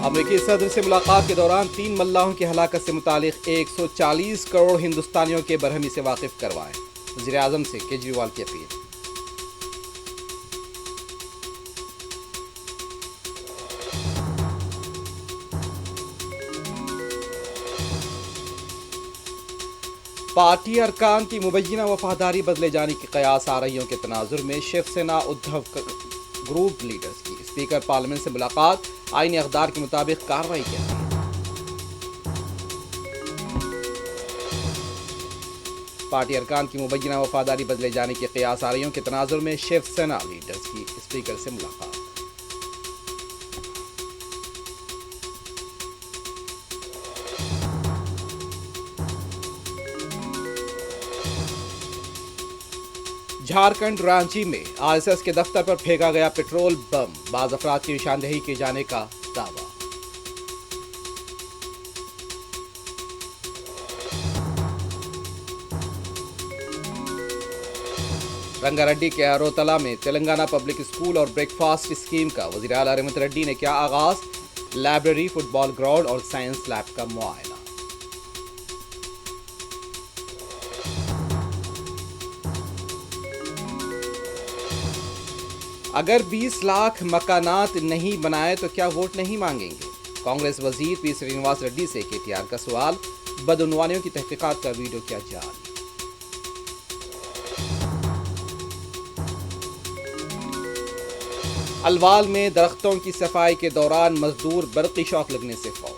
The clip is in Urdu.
امریکی صدر سے ملاقات کے دوران 3 ملاحوں کی ہلاکت سے متعلق 140 کروڑ ہندوستانیوں کے برہمی سے واقف کروائیں، وزیر اعظم سے کیجریوال کی اپیل۔ پارٹی ارکان کی مبینہ وفاداری بدلے جانے کی قیاس آرائیوں کے تناظر میں شیو سینا ادھو گروپ لیڈرز کی اسپیکر پارلیمنٹ سے ملاقات، آئینی اقدار کے مطابق کارروائی کی اپیل۔ پارٹی ارکان کی مبینہ وفاداری بدلے جانے کی قیاس آرائیوں کے تناظر میں شیو سینا لیڈرز کی اسپیکر سے ملاقات۔ جھارکھنڈ رانچی میں آر ایس ایس کے دفتر پر پھینکا گیا پیٹرول بم، بعض افراد کی نشاندہی کیے جانے کا دعویٰ۔ رنگا ریڈی کے اروتلا میں تلنگانہ پبلک اسکول اور بریک فاسٹ اسکیم کا وزیر اعلیٰ ریونت ریڈی نے کیا آغاز، لائبریری، فٹ بال گراؤنڈ اور سائنس لیب کا معائنہ۔ اگر 20 لاکھ مکانات نہیں بنائے تو کیا ووٹ نہیں مانگیں گے؟ کانگریس وزیر پی سرینواس ریڈی سے کے ٹی آر کا سوال، بدعنوانیوں کی تحقیقات کا ویڈیو کیا جعل۔ الوال میں درختوں کی صفائی کے دوران مزدور برقی شاک لگنے سے فوت۔